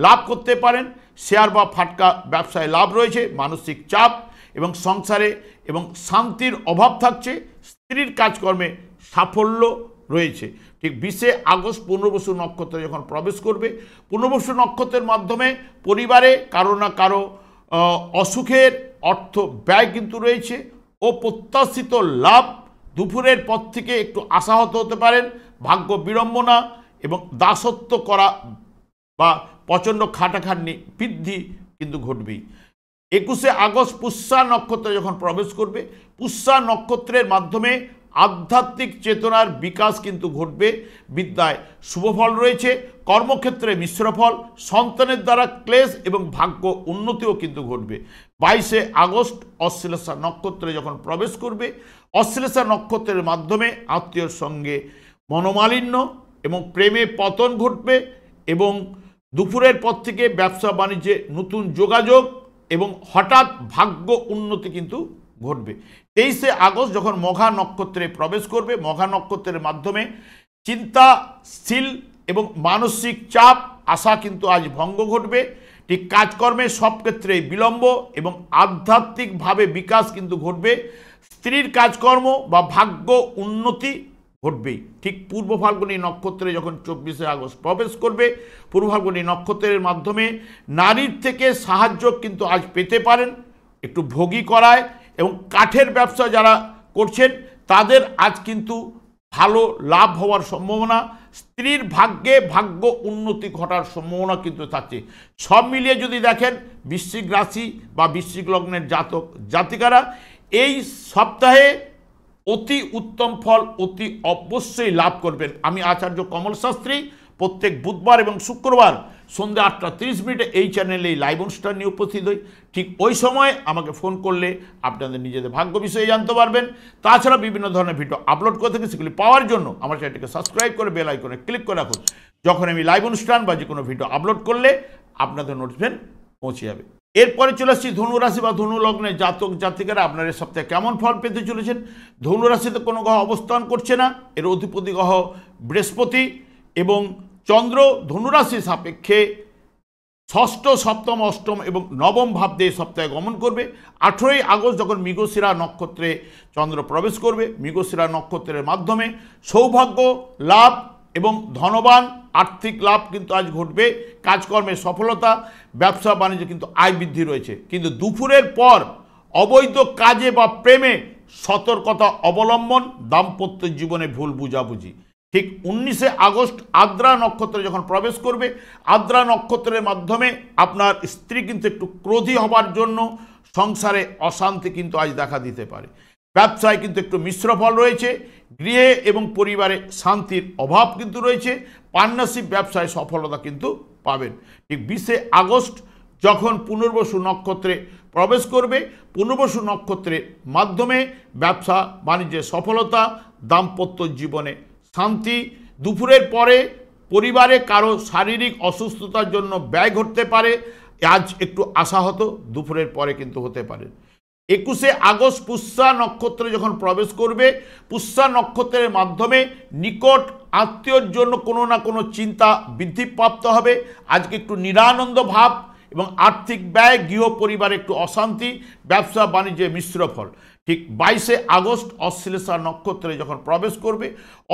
লাভ করতে পারেন। শেয়ার বা ফাটকা ব্যবসায় লাভ রয়েছে। মানসিক চাপ এবং সংসারে এবং শান্তির অভাব থাকছে। স্ত্রীর কাজকর্মে সাফল্য রয়েছে। ঠিক 20শে আগস্ট পুনর্বসু নক্ষত্রে যখন প্রবেশ করবে, পুনর্বসু নক্ষত্রের মাধ্যমে পরিবারে কারো না কারো অসুখের অর্থ ব্যয় কিন্তু রয়েছে ও প্রত্যাশিত লাভ। দুপুরের পর থেকে একটু আশাহত হতে পারেন। ভাগ্য বিড়ম্বনা এবং দাসত্ব করা বা প্রচণ্ড খাটাখাটনি বৃদ্ধি কিন্তু ঘটবেই। 21শে আগস্ট পুষ্যা নক্ষত্রে যখন প্রবেশ করবে, পুষ্যা নক্ষত্রের মাধ্যমে আধ্যাত্মিক চেতনার বিকাশ কিন্তু ঘটবে। বিদ্যায় শুভফল রয়েছে, কর্মক্ষেত্রে মিশ্র ফল, সন্তানের দ্বারা ক্লেশ এবং ভাগ্য উন্নতিও কিন্তু ঘটবে। 22শে আগস্ট অশ্লেষা নক্ষত্রে যখন প্রবেশ করবে, অশ্লেষা নক্ষত্রের মাধ্যমে আত্মীয়র সঙ্গে মনোমালিন্য এবং প্রেমে পতন ঘটবে এবং দুপুরের পর থেকে ব্যবসা বাণিজ্যে নতুন যোগাযোগ এবং হঠাৎ ভাগ্য উন্নতি কিন্তু ঘটবে। 23শে আগস্ট যখন মঘা নক্ষত্রে প্রবেশ করবে, মঘা নক্ষত্রের মাধ্যমে চিন্তাশীল এবং মানসিক চাপ আশা কিন্তু আজ ভঙ্গ ঘটবে। ঠিক কাজকর্মে সব ক্ষেত্রে বিলম্ব এবং আধ্যাত্মিকভাবে বিকাশ কিন্তু ঘটবে। স্ত্রীর কাজকর্ম বা ভাগ্য উন্নতি ঘটবেই। ঠিক পূর্ব ফাল্গুনী নক্ষত্রে যখন 24শে আগস্ট প্রবেশ করবে, পূর্ব ফাল্গুনী নক্ষত্রের মাধ্যমে নারীর থেকে সাহায্য কিন্তু আজ পেতে পারেন। একটু ভোগী করায় এবং কাঠের ব্যবসা যারা করছেন তাদের আজ কিন্তু ভালো লাভ হওয়ার সম্ভাবনা। স্ত্রীর ভাগ্যে ভাগ্য উন্নতি ঘটার সম্ভাবনা কিন্তু থাকছে। সব মিলিয়ে যদি দেখেন বৃশ্চিক রাশি বা বৃশ্চিক লগ্নের জাতক জাতিকারা এই সপ্তাহে অতি উত্তম ফল অতি অবশ্যই লাভ করবেন। আমি আচার্য কমল শাস্ত্রী প্রত্যেক বুধবার এবং শুক্রবার সন্ধ্যা 8:30 এই চ্যানেলে এই লাইভ অনুষ্ঠান নিয়ে উপস্থিত হই। ঠিক ওই সময় আমাকে ফোন করলে আপনাদের নিজেদের ভাগ্য বিষয়ে জানতে পারবেন। তাছাড়া বিভিন্ন ধরনের ভিডিও আপলোড করে থাকি, সেগুলি পাওয়ার জন্য আমার চ্যানেলটিকে সাবস্ক্রাইব করে বেল আইকনে ক্লিক করে রাখুন। যখন আমি লাইভ অনুষ্ঠান বা যে কোনো ভিডিও আপলোড করলে আপনাদের নোটিফিকেশন পৌঁছে যাবে। এরপরে চলে আসছি ধনু রাশি বা ধনু লগ্নের জাতক জাতিকারা, আপনারা এই সপ্তাহে কেমন ফল পেতে চলেছেন। ধনু রাশিতে কোনো গ্রহ অবস্থান করছে না, এর অধিপতি গ্রহ বৃহস্পতি এবং চন্দ্র ধনুরাশির সাপেক্ষে ষষ্ঠ, সপ্তম, অষ্টম এবং নবম ভাব দিয়ে সপ্তাহে গমন করবে। 18ই আগস্ট যখন মৃগশিরা নক্ষত্রে চন্দ্র প্রবেশ করবে, মৃগশিরা নক্ষত্রের মাধ্যমে সৌভাগ্য লাভ, এবং ধনবান, আর্থিক লাভ কিন্তু আজ ঘটবে, কাজকর্মে সফলতা, ব্যবসা বাণিজ্যে কিন্তু আয় বৃদ্ধি রয়েছে। কিন্তু দুপুরের পর অবৈধ কাজে বা প্রেমে সতর্কতা অবলম্বন, দাম্পত্য জীবনে ভুল বুঝাবুঝি। ঠিক 19শে আগস্ট আদ্রা নক্ষত্রে যখন প্রবেশ করবে, আদ্রা নক্ষত্রের মাধ্যমে আপনার স্ত্রী কিন্তু একটু ক্রোধী হবার জন্য সংসারে অশান্তি কিন্তু আজ দেখা দিতে পারে। ব্যবসায় কিন্তু একটু মিশ্র ফল রয়েছে, গৃহে এবং পরিবারে শান্তির অভাব কিন্তু রয়েছে, পার্টনারশিপ ব্যবসায় সফলতা কিন্তু পাবেন। ঠিক 20শে আগস্ট যখন পুনর্বসু নক্ষত্রে প্রবেশ করবে, পুনর্বসু নক্ষত্রের মাধ্যমে ব্যবসা বাণিজ্যে সফলতা, দাম্পত্য জীবনে শান্তি। দুপুরের পরে পরিবারে কারো শারীরিক অসুস্থতার জন্য ব্যয় ঘটতে পারে, আজ একটু আশাহত দুপুরের পরে কিন্তু হতে পারে। 21শে আগস্ট পুষ্যা নক্ষত্রে যখন প্রবেশ করবে, পুষ্যা নক্ষত্রের মাধ্যমে নিকট আত্মীয়র জন্য কোনো না কোনো চিন্তা বৃদ্ধিপ্রাপ্ত হবে। আজকে একটু নিরানন্দ ভাব এবং আর্থিক ব্যয়, গৃহ পরিবারে একটু অশান্তি, ব্যবসা বাণিজ্যে মিশ্র ফল। ঠিক 22শে আগস্ট অশ্লেষা নক্ষত্রে যখন প্রবেশ করবে,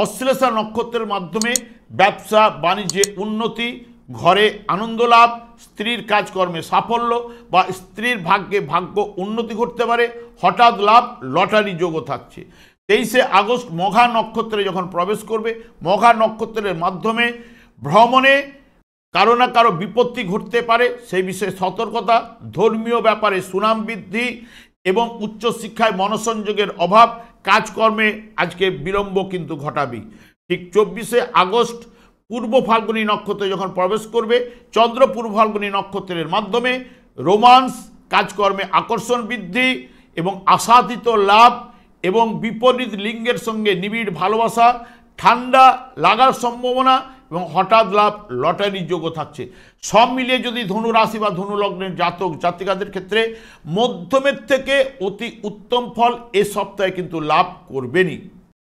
অশ্লেষা নক্ষত্রের মাধ্যমে ব্যবসা বাণিজ্যে উন্নতি, ঘরে আনন্দ লাভ, স্ত্রীর কাজকর্মে সাফল্য বা স্ত্রীর ভাগ্যে ভাগ্য উন্নতি ঘটতে পারে, হঠাৎ লাভ, লটারি যোগও থাকছে। 23শে আগস্ট মঘা নক্ষত্রে যখন প্রবেশ করবে, মঘা নক্ষত্রের মাধ্যমে ভ্রমণে কারো না কারো বিপত্তি ঘটতে পারে, সেই বিষয়ে সতর্কতা, ধর্মীয় ব্যাপারে সুনাম বৃদ্ধি এবং উচ্চশিক্ষায় মনসংযোগের অভাব, কাজকর্মে আজকে বিলম্ব কিন্তু ঘটাবি। ঠিক 24শে আগস্ট পূর্ব ফাল্গুনী নক্ষত্রে যখন প্রবেশ করবে, চন্দ্র পূর্ব ফাল্গুনী নক্ষত্রের মাধ্যমে রোমান্স, কাজকর্মে আকর্ষণ বৃদ্ধি এবং আশাতীত লাভ এবং বিপরীত লিঙ্গের সঙ্গে নিবিড় ভালোবাসা, ঠান্ডা লাগার সম্ভাবনা এবং হঠাৎ লাভ, লটারি যোগও থাকছে। সব মিলিয়ে যদি ধনু রাশি বা ধনু লগ্নের জাতক জাতিকাদের ক্ষেত্রে মধ্যমের থেকে অতি উত্তম ফল এ সপ্তাহে কিন্তু লাভ করবেনই।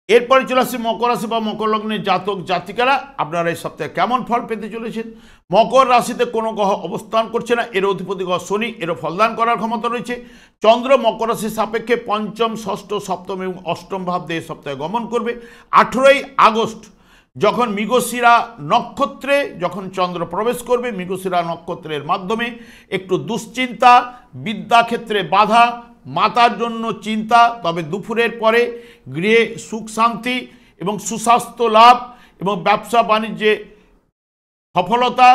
এরপরে চলে আসছে মকর রাশি বা মকর লগ্নের জাতক জাতিকারা, আপনারা এই সপ্তাহে কেমন ফল পেতে চলেছেন। মকর রাশিতে কোনো গ্রহ অবস্থান করছে না, এর অধিপতি গ্রহ শনি, এরও ফলদান করার ক্ষমতা রয়েছে। চন্দ্র মকর রাশির সাপেক্ষে পঞ্চম, ষষ্ঠ, সপ্তম এবং অষ্টম ভাব দিয়ে এই সপ্তাহে গমন করবে। 18ই আগস্ট যখন মৃগশিরা নক্ষত্রে যখন চন্দ্র প্রবেশ করবে, মৃগশিরা নক্ষত্রের মাধ্যমে একটু দুশ্চিন্তা, বিদ্যাক্ষেত্রে বাধা, মাতার জন্য চিন্তা, তবে দুপুরের পরে গৃহে সুখ শান্তি এবং সুস্বাস্থ্য লাভ এবং ব্যবসা বাণিজ্যে সফলতা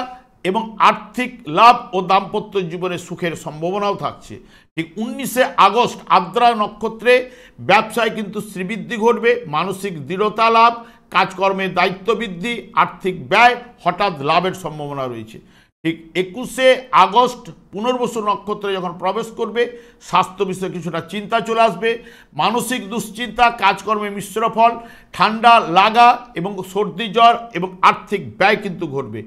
এবং আর্থিক লাভ ও দাম্পত্য জীবনে সুখের সম্ভাবনাও থাকছে। ঠিক 19শে আগস্ট আদ্রা নক্ষত্রে ব্যবসায় কিন্তু শ্রীবৃদ্ধি ঘটবে, মানসিক দৃঢ়তা লাভ, কাজকর্মে দায়িত্ব বৃদ্ধি, আর্থিক ব্যয়, হঠাৎ লাভের সম্ভাবনা রয়েছে। ঠিক 21শে আগস্ট পুনর্বসু নক্ষত্রে যখন প্রবেশ করবে, স্বাস্থ্য বিষয়ে কিছুটা চিন্তা চলে আসবে, মানসিক দুশ্চিন্তা, কাজকর্মে মিশ্র ফল, ঠান্ডা লাগা এবং সর্দি জ্বর এবং আর্থিক ব্যয় কিন্তু ঘটবে।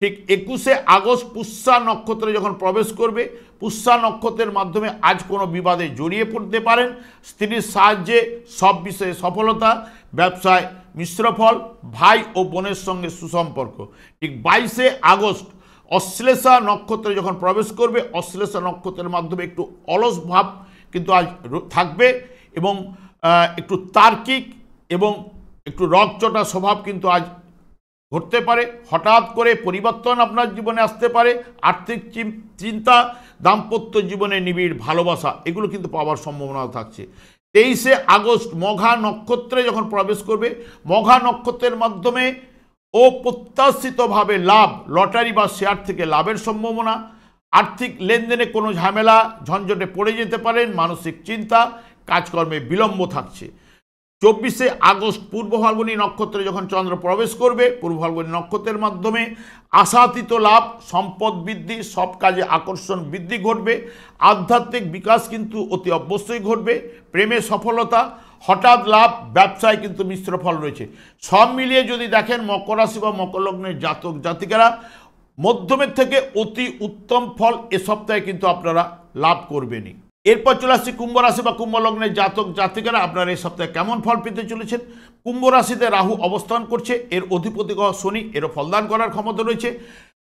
ঠিক 21শে আগস্ট পুষ্যা নক্ষত্রে যখন প্রবেশ করবে, পুষ্যা নক্ষত্রের মাধ্যমে আজ কোনো বিবাদে জড়িয়ে পড়তে পারেন, স্ত্রীর সাহায্যে সব বিষয়ে সফলতা, ব্যবসায় মিশ্র ফল, ভাই ও বোনের সঙ্গে সুসম্পর্ক। ঠিক 22শে আগস্ট অশ্লেষা নক্ষত্রে যখন প্রবেশ করবে, অশ্লেষা নক্ষত্রের মাধ্যমে একটু অলস ভাব কিন্তু আজ থাকবে এবং একটু তার্কিক এবং একটু রগচটা স্বভাব কিন্তু আজ ঘটতে পারে, হঠাৎ করে পরিবর্তন আপনার জীবনে আসতে পারে, আর্থিক চিন্তা, দাম্পত্য জীবনে নিবিড় ভালোবাসা এগুলো কিন্তু পাওয়ার সম্ভাবনা থাকছে। 23শে আগস্ট মঘা নক্ষত্রে যখন প্রবেশ করবে, মঘা নক্ষত্রের মাধ্যমে অপ্রত্যাশিতভাবে লাভ, লটারি বা শেয়ার থেকে লাভের সম্ভাবনা, আর্থিক লেনদেনে কোনো ঝামেলা ঝঞ্ঝটে পড়ে যেতে পারেন, মানসিক চিন্তা, কাজকর্মে বিলম্ব থাকছে। 24শে আগস্ট পূর্ব ফাল্গুনী নক্ষত্রে যখন চন্দ্র প্রবেশ করবে, পূর্ব ফাল্গুনী নক্ষত্রের মাধ্যমে আশাতীত লাভ, সম্পদ বৃদ্ধি, সব কাজে আকর্ষণ বৃদ্ধি ঘটবে, আধ্যাত্মিক বিকাশ কিন্তু অতি অবশ্যই ঘটবে, প্রেমে সফলতা, হঠাৎ লাভ, ব্যবসায় কিন্তু মিশ্র ফল রয়েছে। সব মিলিয়ে যদি দেখেন মকর রাশি বা মকর লগ্নের জাতক জাতিকারা মধ্যমের থেকে অতি উত্তম ফল এ সপ্তাহে কিন্তু আপনারা লাভ করবেনই। এরপর চলে আসছে কুম্ভ রাশি বা কুম্ভ লগ্নের জাতক জাতিকারা, আপনারা এই সপ্তাহে কেমন ফল পেতে চলেছেন। কুম্ভ রাশিতে রাহু অবস্থান করছে, এর অধিপতি গ্রহ শনি, এরও ফলদান করার ক্ষমতা রয়েছে।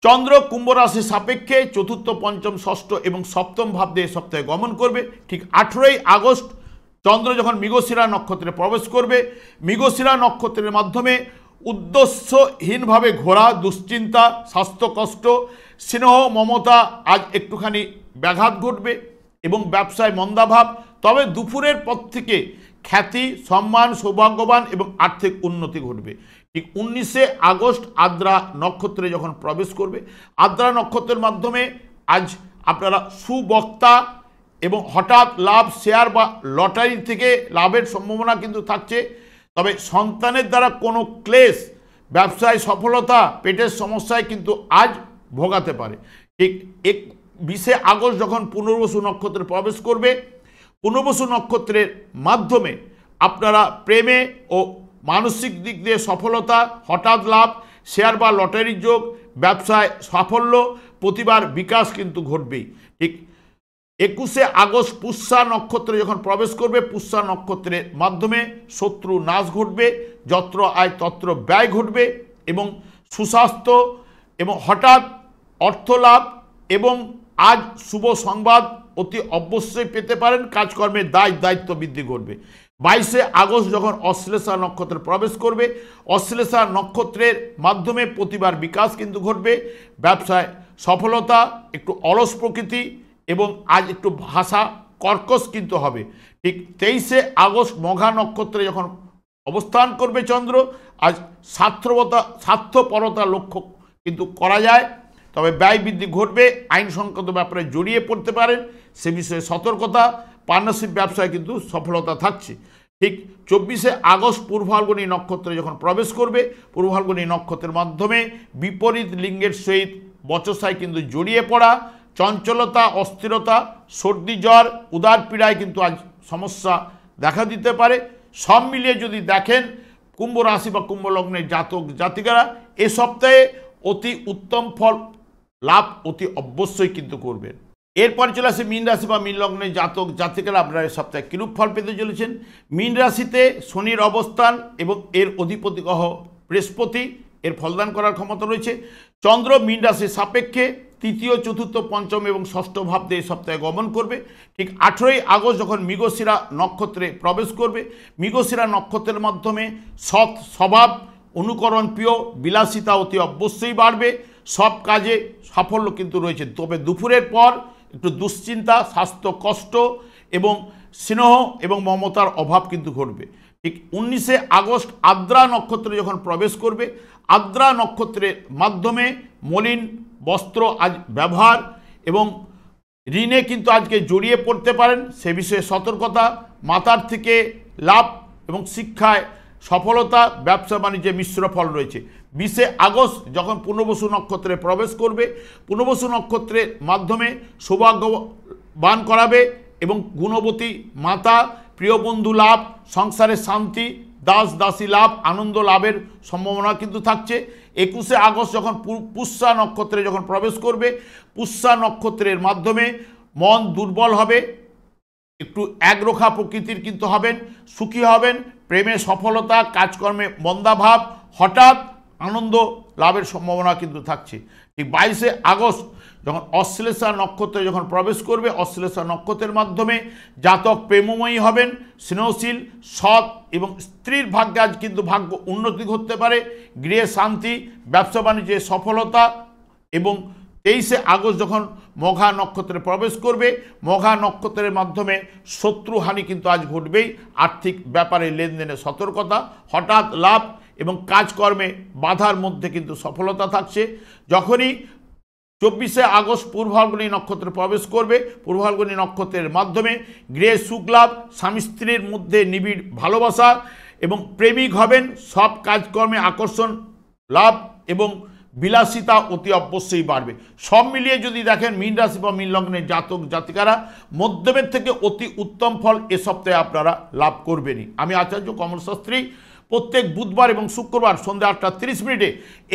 চন্দ্র কুম্ভ রাশির সাপেক্ষে চতুর্থ, পঞ্চম, ষষ্ঠ এবং সপ্তম ভাব দিয়ে এই সপ্তাহে গমন করবে। ঠিক 18ই আগস্ট চন্দ্র যখন মৃগশিরা নক্ষত্রে প্রবেশ করবে, মৃগশিরা নক্ষত্রের মাধ্যমে উদ্দেশ্যহীনভাবে ঘোরা, দুশ্চিন্তা, স্বাস্থ্য কষ্ট, স্নেহ মমতা আজ একটুখানি ব্যাঘাত ঘটবে এবং ব্যবসায় মন্দাভাব। তবে দুপুরের পর থেকে খ্যাতি, সম্মান, সৌভাগ্যবান এবং আর্থিক উন্নতি ঘটবে। ঠিক 19শে আগস্ট আদ্রা নক্ষত্রে যখন প্রবেশ করবে, আদ্রা নক্ষত্রের মাধ্যমে আজ আপনারা সুবক্তা এবং হঠাৎ লাভ, শেয়ার বা লটারি থেকে লাভের সম্ভাবনা কিন্তু থাকছে। তবে সন্তানের দ্বারা কোনো ক্লেশ, ব্যবসায় সফলতা, পেটের সমস্যায় কিন্তু আজ ভোগাতে পারে। ঠিক 20শে আগস্ট যখন পুনর্বসু নক্ষত্রে প্রবেশ করবে, পুনর্বসু নক্ষত্রের মাধ্যমে আপনারা প্রেমে ও মানসিক দিক দিয়ে সফলতা, হঠাৎ লাভ, শেয়ার বা লটারির যোগ, ব্যবসায় সাফল্য, প্রতিভার বিকাশ কিন্তু ঘটবেই। ঠিক 21শে আগস্ট পুষ্যা নক্ষত্রে যখন প্রবেশ করবে, পুষ্যা নক্ষত্রের মাধ্যমে শত্রু নাশ ঘটবে, যত্র আয় তত্র ব্যয় ঘটবে এবং সুস্বাস্থ্য এবং হঠাৎ অর্থলাভ এবং আজ শুভ সংবাদ অতি অবশ্যই পেতে পারেন। কাজকর্মের দায়িত্ব বৃদ্ধি ঘটবে। 22শে আগস্ট যখন অশ্লেষা নক্ষত্রে প্রবেশ করবে, অশ্লেষা নক্ষত্রের মাধ্যমে প্রতিভার বিকাশ কিন্তু ঘটবে, ব্যবসায় সফলতা, একটু অলস প্রকৃতি এবং আজ একটু ভাষা কর্কশ কিন্তু হবে। ঠিক 23শে আগস্ট মঘা নক্ষত্রে যখন অবস্থান করবে চন্দ্র, আজ স্বার্থপরতা লক্ষ্য কিন্তু করা যায়। তবে ব্যয় বৃদ্ধি ঘটবে, আইন সংক্রান্ত ব্যাপারে জড়িয়ে পড়তে পারেন, সে বিষয়ে সতর্কতা। পার্টনারশিপ ব্যবসায় কিন্তু সফলতা থাকছে। ঠিক 24শে আগস্ট পূর্ব ফাল্গুনী নক্ষত্রে যখন প্রবেশ করবে, পূর্ব ফাল্গুনী নক্ষত্রের মাধ্যমে বিপরীত লিঙ্গের সহিত বচসায় কিন্তু জড়িয়ে পড়া, চঞ্চলতা, অস্থিরতা, সর্দি জ্বর, উদার পীড়ায় কিন্তু আজ সমস্যা দেখা দিতে পারে। সব মিলিয়ে যদি দেখেন কুম্ভ রাশি বা কুম্ভ লগ্নের জাতক জাতিকারা এ সপ্তাহে অতি উত্তম ফল লাভ অতি অবশ্যই কিন্তু করবেন। এরপর চলে আসে মীন রাশি বা মীন লগ্নের জাতক জাতিকারা আপনারা এই সপ্তাহে কিরূপ ফল পেতে চলেছেন। মীন রাশিতে শনির অবস্থান এবং এর অধিপতি গ্রহ বৃহস্পতি, এর ফলদান করার ক্ষমতা রয়েছে। চন্দ্র মীন রাশির সাপেক্ষে তৃতীয়, চতুর্থ, পঞ্চম এবং ষষ্ঠ ভাব দিয়ে এই সপ্তাহে গমন করবে। ঠিক 18ই আগস্ট যখন মৃগশিরা নক্ষত্রে প্রবেশ করবে, মৃগশিরা নক্ষত্রের মাধ্যমে সৎ স্বভাব, অনুকরণ প্রিয়, বিলাসিতা অতি অবশ্যই বাড়বে। সব কাজে সাফল্য কিন্তু রয়েছে। তবে দুপুরের পর একটু দুশ্চিন্তা, স্বাস্থ্য কষ্ট এবং স্নেহ এবং মমতার অভাব কিন্তু ঘটবে। ঠিক 19শে আগস্ট আদ্রা নক্ষত্রে যখন প্রবেশ করবে, আদ্রা নক্ষত্রের মাধ্যমে মলিন বস্ত্র আজ ব্যবহার এবং ঋণে কিন্তু আজকে জড়িয়ে পড়তে পারেন, সে বিষয়ে সতর্কতা। মাতার থেকে লাভ এবং শিক্ষায় সফলতা, ব্যবসা বাণিজ্যে মিশ্র ফল রয়েছে। 20শে আগস্ট যখন পুনর্বসু নক্ষত্রে প্রবেশ করবে, পুনর্বসু নক্ষত্রের মাধ্যমে সৌভাগ্যবান করাবে এবং গুণবতী মাতা, প্রিয় বন্ধু লাভ, সংসারের শান্তি, দাস দাসী লাভ, আনন্দ লাভের সম্ভাবনা কিন্তু থাকছে। 21শে আগস্ট যখন পুষ্যা নক্ষত্রে যখন প্রবেশ করবে, পুষ্যা নক্ষত্রের মাধ্যমে মন দুর্বল হবে, একটু একরোখা প্রকৃতির কিন্তু হবেন, সুখী হবেন, প্রেমে সফলতা, কাজকর্মে মন্দাভাব, হঠাৎ আনন্দ লাভের সম্ভাবনা কিন্তু থাকছে। ঠিক 22শে আগস্ট যখন অশ্লেষা নক্ষত্রে যখন প্রবেশ করবে, অশ্লেষা নক্ষত্রের মাধ্যমে জাতক প্রেমময়ী হবেন, স্নেহশীল, সৎ এবং স্ত্রীর ভাগ্যে আজ কিন্তু ভাগ্য উন্নতি ঘটতে পারে, গৃহে শান্তি, ব্যবসা বাণিজ্যে সফলতা। এবং 23শে আগস্ট যখন মঘা নক্ষত্রে প্রবেশ করবে, মঘা নক্ষত্রের মাধ্যমে শত্রুহানি কিন্তু আজ ঘটবেই। আর্থিক ব্যাপারে লেনদেনে সতর্কতা, হঠাৎ লাভ এবং কাজকর্মে বাধার মধ্যে কিন্তু সফলতা থাকছে। যখনই 24শে আগস্ট পূর্ব ফাল্গুনী নক্ষত্রে প্রবেশ করবে, পূর্ব ফাল্গুনী নক্ষত্রের মাধ্যমে গৃহে সুখ লাভ, স্বামী স্ত্রীর মধ্যে নিবিড় ভালোবাসা এবং প্রেমিক হবেন, সব কাজকর্মে আকর্ষণ লাভ এবং বিলাসিতা অতি অবশ্যই বাড়বে। সব মিলিয়ে যদি দেখেন মীন রাশি বা মীন লগ্নের জাতক জাতিকারা মধ্যমের থেকে অতি উত্তম ফল এ সপ্তাহে আপনারা লাভ করবেনই। আমি আচার্য কমল শাস্ত্রী প্রত্যেক বুধবার এবং শুক্রবার সন্ধ্যা 8:30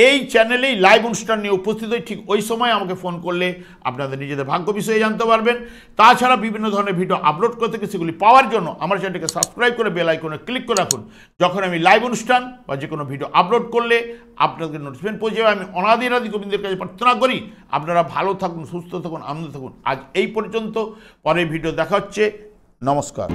এই চ্যানেলেই লাইভ অনুষ্ঠান নিয়ে উপস্থিত হই। ঠিক ওই সময় আমাকে ফোন করলে আপনাদের নিজেদের ভাগ্য বিষয়ে জানতে পারবেন। তাছাড়া বিভিন্ন ধরনের ভিডিও আপলোড করে থেকে সেগুলি পাওয়ার জন্য আমার চ্যানেলটিকে সাবস্ক্রাইব করে বেল আইকনে ক্লিক করে রাখুন। যখন আমি লাইভ অনুষ্ঠান বা যে কোনো ভিডিও আপলোড করলে আপনাদের নোটিফিকেশন পৌঁছে যাবে। আমি অনাদি গোবিন্দের কাছে প্রার্থনা করি আপনারা ভালো থাকুন, সুস্থ থাকুন, আনন্দ থাকুন। আজ এই পর্যন্ত, পরের ভিডিও দেখা হচ্ছে। নমস্কার।